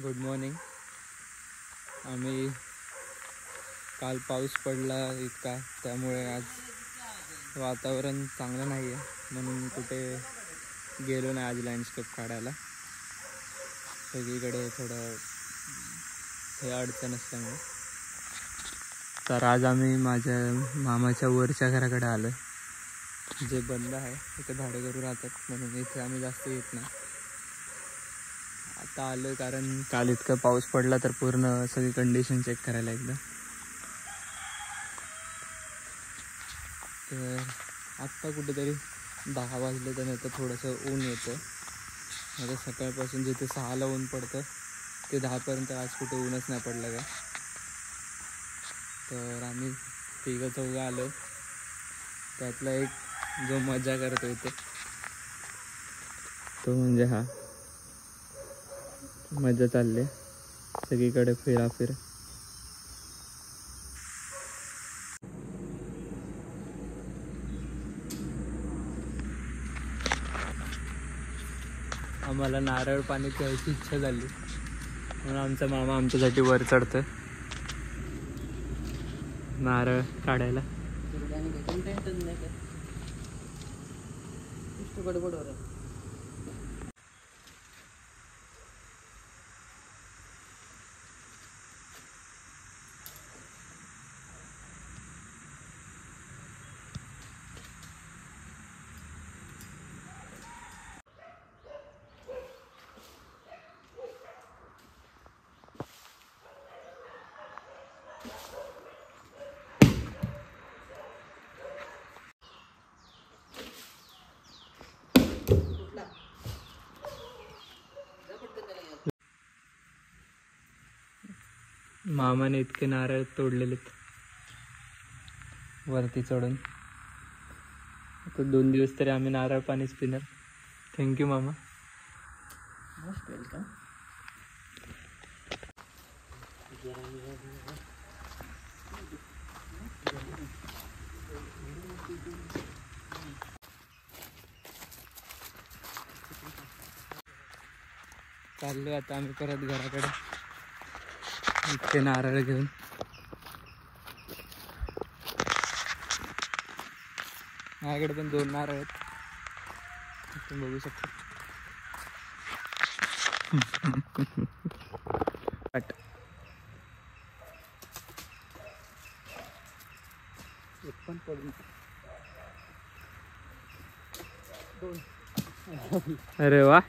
Good morning. आम्ही काल पाऊस पडला इतका, त्यामुळे आज वातावरण चांगलं नाही आहे म्हणून कुठे गेलो नाही आज लँडस्केप काढायला. सगळीकडे थोडं हे अडचण असल्यामुळे. तर आज आम्ही माझ्या मामाच्या वरच्या घराकडे आलो, जे बंद आहे. इथे भाडेकरू राहतात म्हणून इथे आम्ही जास्त येत नाही. आता आलो कारण काल इतका पाऊस पडला तर पूर्ण सगळी कंडिशन चेक करायला एकदा. तर आत्ता कुठेतरी 10 वाजले तर नाही तर थोडंसं ऊन येतं. आता सकाळपासून जिथे 6ला ऊन पडतं ते 10पर्यंत आज कुठे ऊनच नाही पडलं काय. तर आम्ही 3-4 आलो. त्यातला एक जो मजा करतो इथे तो म्हणजे हा. मजा चालली सगळीकडे फिर. आम्हाला नारळ पाणी प्यायची इच्छा झाली म्हणून आमचा मामा आमच्यासाठी वर चढतं नारळ काढायला. मामाने इतके नारळ तोडलेलेत वरती चढून. आता 2 दिवस तरी आम्ही नारळ पाणीच पिणार. थँक्यू मामा. चाललो आता आम्ही परत घराकडे इतके नारळ घेऊन. माझ्याकडे पण 2 नारळ आहेत, तुम्ही बघू शकता. पण पडून 2. अरे वा,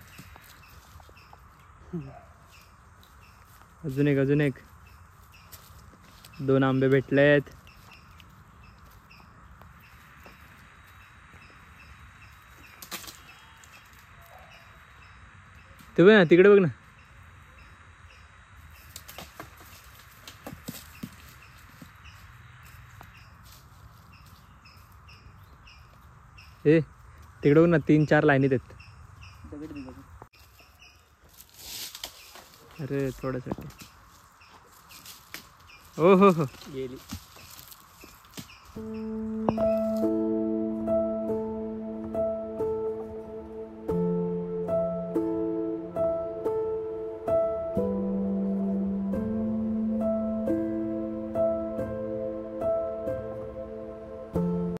अजून एक 2 आंबे भेटलेत. ते बघ ना, तिकडे बघ ना. हे तिकडे बघ ना, 3-4 लाईनीत आहेत. अरे थोड्यासाठी. हो गेली.